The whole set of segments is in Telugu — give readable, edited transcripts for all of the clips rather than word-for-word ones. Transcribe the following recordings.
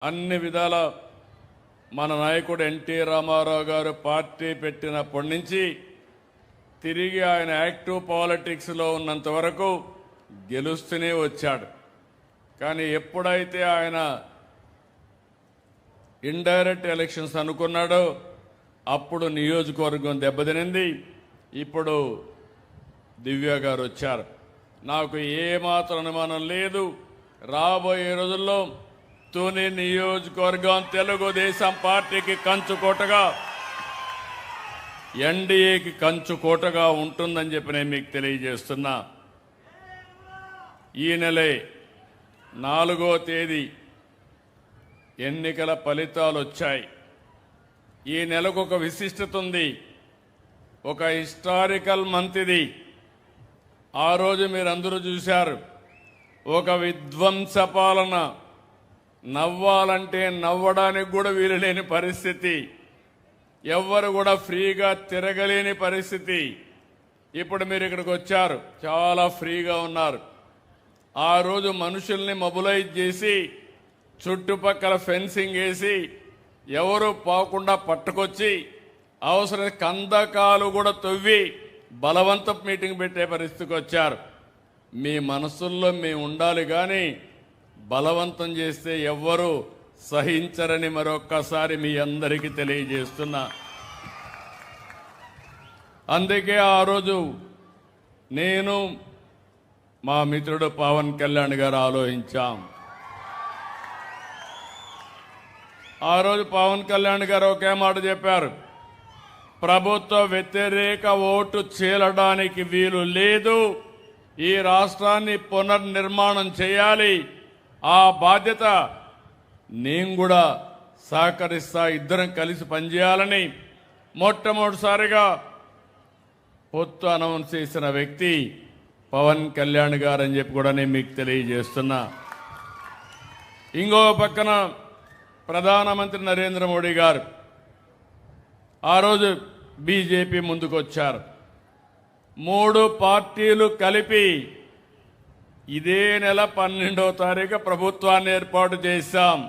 అన్ని విధాల మన నాయకుడు ఎన్టీ రామారావు గారు పార్టీ పెట్టినప్పటి నుంచి తిరిగి ఆయన యాక్టివ్ పాలిటిక్స్లో ఉన్నంత వరకు గెలుస్తూనే వచ్చాడు. కానీ ఎప్పుడైతే ఆయన ఇండైరెక్ట్ ఎలక్షన్స్ అనుకున్నాడో అప్పుడు నియోజకవర్గం దెబ్బతినింది. ఇప్పుడు దివ్య గారు వచ్చారు. నాకు ఏమాత్రం అనుమానం లేదు, రాబోయే రోజుల్లో తుని నియోజకవర్గం తెలుగుదేశం పార్టీకి కంచుకోటగా, ఎన్డీఏకి కంచుకోటగా ఉంటుందని చెప్పి నేను మీకు తెలియజేస్తున్నా. ఈ నెలే 4వ తేదీ ఎన్నికల ఫలితాలు వచ్చాయి. ఈ నెలకు ఒక విశిష్టత ఉంది, ఒక హిస్టారికల్ మంత్ ఇది. ఆ రోజు మీరందరూ చూశారు, ఒక విధ్వంస పాలన, నవ్వాలంటే నవ్వడానికి కూడా వీలు లేని పరిస్థితి, ఎవ్వరు కూడా ఫ్రీగా తిరగలేని పరిస్థితి. ఇప్పుడు మీరు ఇక్కడికి వచ్చారు, చాలా ఫ్రీగా ఉన్నారు. ఆ రోజు మనుషుల్ని మొబిలైజ్ చేసి చుట్టుపక్కల ఫెన్సింగ్ వేసి ఎవరు పోకుండా పట్టుకొచ్చి అవసరం కందకాలు కూడా తవ్వి బలవంతపు మీటింగ్ పెట్టే పరిస్థితికి వచ్చారు. మీ మనసుల్లో మేము ఉండాలి, కానీ బలవంతం చేస్తే ఎవ్వరూ సహించరని మరొక్కసారి మీ అందరికీ తెలియజేస్తున్నా. అందుకే ఆ రోజు నేను మా మిత్రుడు పవన్ కళ్యాణ్ గారు ఆలోచించాం. ఆ రోజు పవన్ కళ్యాణ్ గారు ఒకే మాట చెప్పారు, ప్రభుత్వ వ్యతిరేక ఓటు చీలడానికి వీలు లేదు, ఈ రాష్ట్రాన్ని పునర్నిర్మాణం చేయాలి, ఆ బాధ్యత నేను కూడా సహకరిస్తా, ఇద్దరం కలిసి పనిచేయాలని మొట్టమొదటిసారిగా పొత్తు అనౌన్స్ చేసిన వ్యక్తి పవన్ కళ్యాణ్ గారు అని చెప్పి కూడా నేను మీకు తెలియజేస్తున్నా. ఇంకో పక్కన ప్రధానమంత్రి నరేంద్ర మోడీ గారు ఆ రోజు బీజేపీ ముందుకొచ్చారు. 3 పార్టీలు కలిపి ఇదే నెల 12వ తారీఖు ప్రభుత్వాన్ని ఏర్పాటు చేశాం.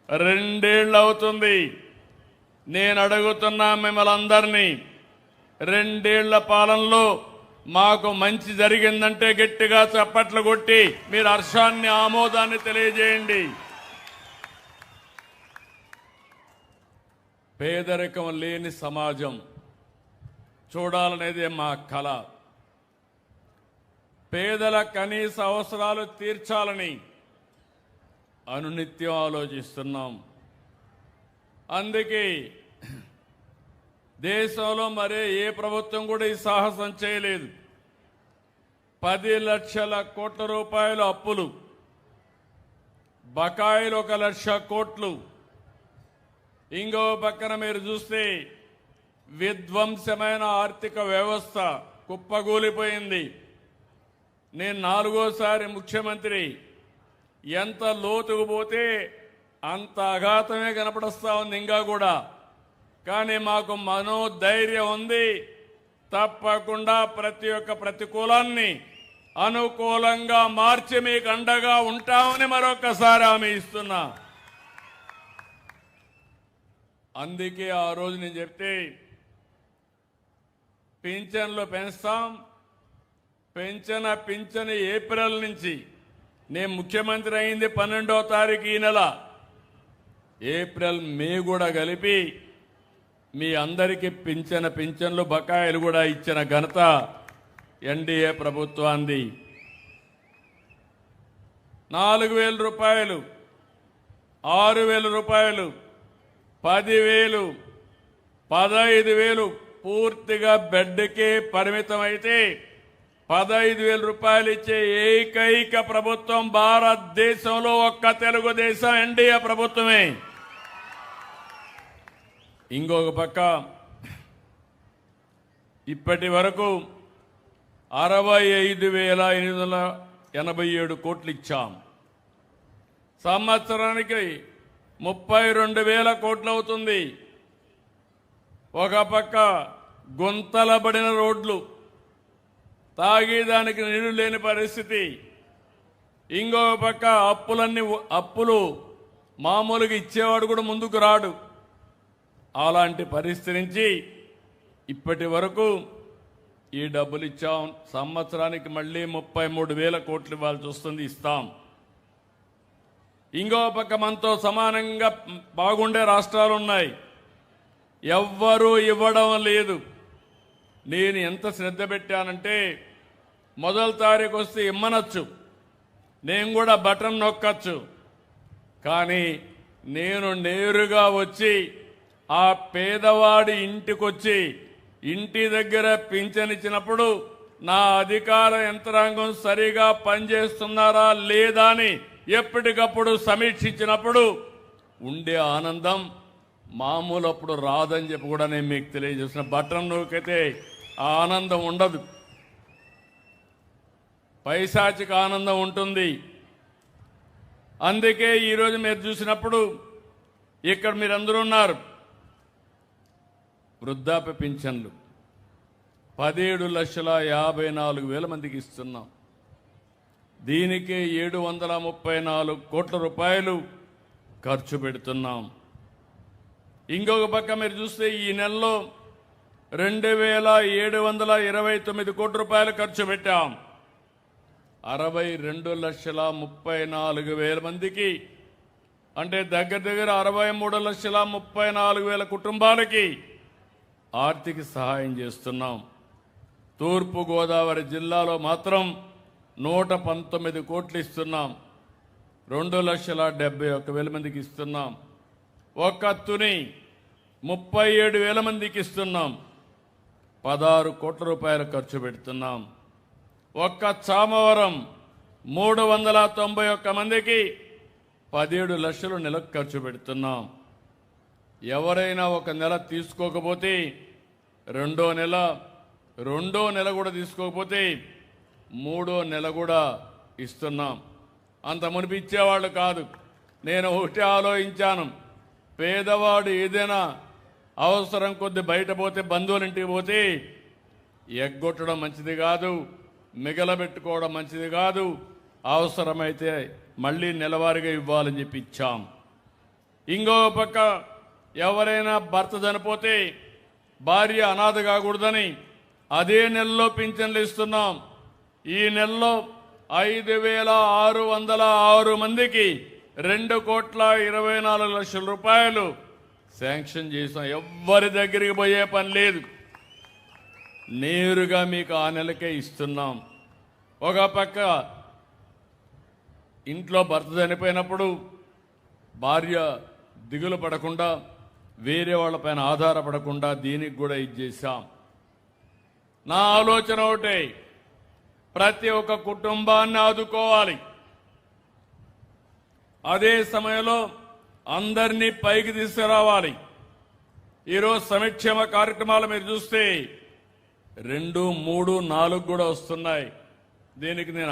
2 ఏళ్ళు అవుతుంది. నేను అడుగుతున్నా మిమ్మల్ని అందరినీ, 2 ఏళ్ల పాలనలో మాకు మంచి జరిగిందంటే గట్టిగా చప్పట్లు కొట్టి మీరు హర్షాన్ని, ఆమోదాన్ని తెలియజేయండి. పేదరికం లేని సమాజం చూడాలనేదే మా కల. పేదల కనీస అవసరాలు తీర్చాలని అనునిత్యం ఆలోచిస్తున్నాం. అందుకే దేశంలో మరే ఏ ప్రభుత్వం కూడా ఈ సాహసం చేయలేదు. 10 లక్షల కోట్ల రూపాయలు అప్పులు, బకాయిలు 1 లక్ష కోట్లు. ఇంకో పక్కన మీరు చూస్తే విధ్వంసమైన ఆర్థిక వ్యవస్థ కుప్పగూలిపోయింది. నేను 4వసారి ముఖ్యమంత్రి, ఎంత లోతుకు పోతే అంత అఘాతమే కనపడస్తా ఉంది ఇంకా కూడా. కానీ మాకు మనోధైర్యం ఉంది, తప్పకుండా ప్రతి ఒక్క ప్రతికూలాన్ని అనుకూలంగా మార్చి మీకు అండగా ఉంటామని మరొకసారి హామీ ఇస్తున్నా. అందుకే ఆ రోజు నేను చెప్తే పింఛన్లు పెంచుతాం, పింఛను ఏప్రిల్ నుంచి, నేను ముఖ్యమంత్రి అయింది 12వ తారీఖు ఈ నెల, ఏప్రిల్ మే కూడా కలిపి మీ అందరికీ పింఛన్లు బకాయిలు కూడా ఇచ్చిన ఘనత ఎన్డీఏ ప్రభుత్వాన్ని. 4,000 రూపాయలు, 6,000 రూపాయలు, 10,000, 15,000 పూర్తిగా బెడ్కే పరిమితం అయితే 15,000 రూపాయలు ఇచ్చే ఏకైక ప్రభుత్వం భారతదేశంలో ఒక్క తెలుగుదేశం ఎన్డీఏ ప్రభుత్వమే. ఇంకొక పక్క ఇప్పటి వరకు 65,887 కోట్లు ఇచ్చాం. సంవత్సరానికి 32,000 కోట్లు అవుతుంది. ఒక పక్క గుంతలబడిన రోడ్లు, తాగేదానికి నీళ్లు లేని పరిస్థితి, ఇంకో పక్క అప్పులు మామూలుగా ఇచ్చేవాడు కూడా ముందుకు రాడు. అలాంటి పరిస్థితి నుంచి ఇప్పటి వరకు ఈ డబ్బులు ఇచ్చాం. సంవత్సరానికి మళ్ళీ 33,000 కోట్లు ఇవ్వాల్సి వస్తుంది, ఇస్తాం. ఇంకో పక్క మనతో సమానంగా బాగుండే రాష్ట్రాలు ఉన్నాయి, ఎవ్వరూ ఇవ్వడం లేదు. నేను ఎంత శ్రద్ధ పెట్టానంటే మొదటి తారీఖు వస్తే ఇమ్మనొచ్చు, నేను కూడా బటన్ నొక్కచ్చు. కానీ నేను నేరుగా వచ్చి ఆ పేదవాడి ఇంటికొచ్చి ఇంటి దగ్గర పింఛనిచ్చినప్పుడు నా అధికార యంత్రాంగం సరిగా పనిచేస్తున్నారా లేదా అని ఎప్పటికప్పుడు సమీక్షించినప్పుడు ఉండే ఆనందం మామూలు అప్పుడు రాదని చెప్పి కూడా నేను మీకు తెలియజేసిన. బటన్ నొక్కితే ఆ ఆనందం ఉండదు, పైశాచిక ఆనందం ఉంటుంది. అందుకే ఈరోజు మీరు చూసినప్పుడు ఇక్కడ మీరందరూ ఉన్నారు. వృద్ధాప్య పింఛన్లు 17,54,000 మందికి ఇస్తున్నాం. దీనికే 734 కోట్ల రూపాయలు ఖర్చు పెడుతున్నాం. ఇంకొక పక్క మీరు చూస్తే ఈ నెలలో 2,729 కోట్ల రూపాయలు ఖర్చు పెట్టాం. 62,34,000 మందికి, అంటే దగ్గర దగ్గర 63,34,000 కుటుంబాలకి ఆర్థిక సహాయం చేస్తున్నాం. తూర్పు గోదావరి జిల్లాలో మాత్రం 119 కోట్లు ఇస్తున్నాం. 2,71,000 మందికి ఇస్తున్నాం. ఒక్క తుని 37,000 మందికి ఇస్తున్నాం. 16 కోట్ల రూపాయలు ఖర్చు పెడుతున్నాం. ఒక్క చామవరం 391 మందికి 17 లక్షలు నెలకు ఖర్చు పెడుతున్నాం. ఎవరైనా ఒక నెల తీసుకోకపోతే రెండో నెల కూడా తీసుకోకపోతే మూడో నెల కూడా ఇస్తున్నాం. అంత మునిపి ఇచ్చేవాళ్ళు కాదు. నేను ఒకటి ఆలోచించాను, పేదవాడు ఏదైనా అవసరం కొద్ది బయట పోతే, బంధువుల ఇంటికి పోతే ఎగ్గొట్టడం మంచిది కాదు, మిగలబెట్టుకోవడం మంచిది కాదు. అవసరమైతే మళ్ళీ నెలవారీగా ఇవ్వాలని చెప్పి ఇచ్చాం. ఇంకో పక్క ఎవరైనా భర్త చనిపోతే భార్య అనాథ కాకూడదని అదే నెలలో పింఛన్లు ఇస్తున్నాం. ఈ నెలలో 5,606 మందికి 2,24,00,000 రూపాయలు శాంక్షన్ చేసాం. ఎవ్వరి దగ్గరికి పోయే పని లేదు, నేరుగా మీకు ఆ నెలకే ఇస్తున్నాం. ఒక పక్క ఇంట్లో భర్త చనిపోయినప్పుడు భార్య దిగులు పడకుండా, వేరే వాళ్ళపైన ఆధారపడకుండా దీనికి కూడా ఇచ్చేసాం. నా ఆలోచన ఒకటే, ప్రతి ఒక్క కుటుంబాన్ని ఆదుకోవాలి. అదే సమయంలో అందరినీ పైకి తీసుకురావాలి. ఈరోజు సంక్షేమ కార్యక్రమాలు మీరు చూస్తే 2, 3, 4 కూడా వస్తున్నాయి. దీనికి నేను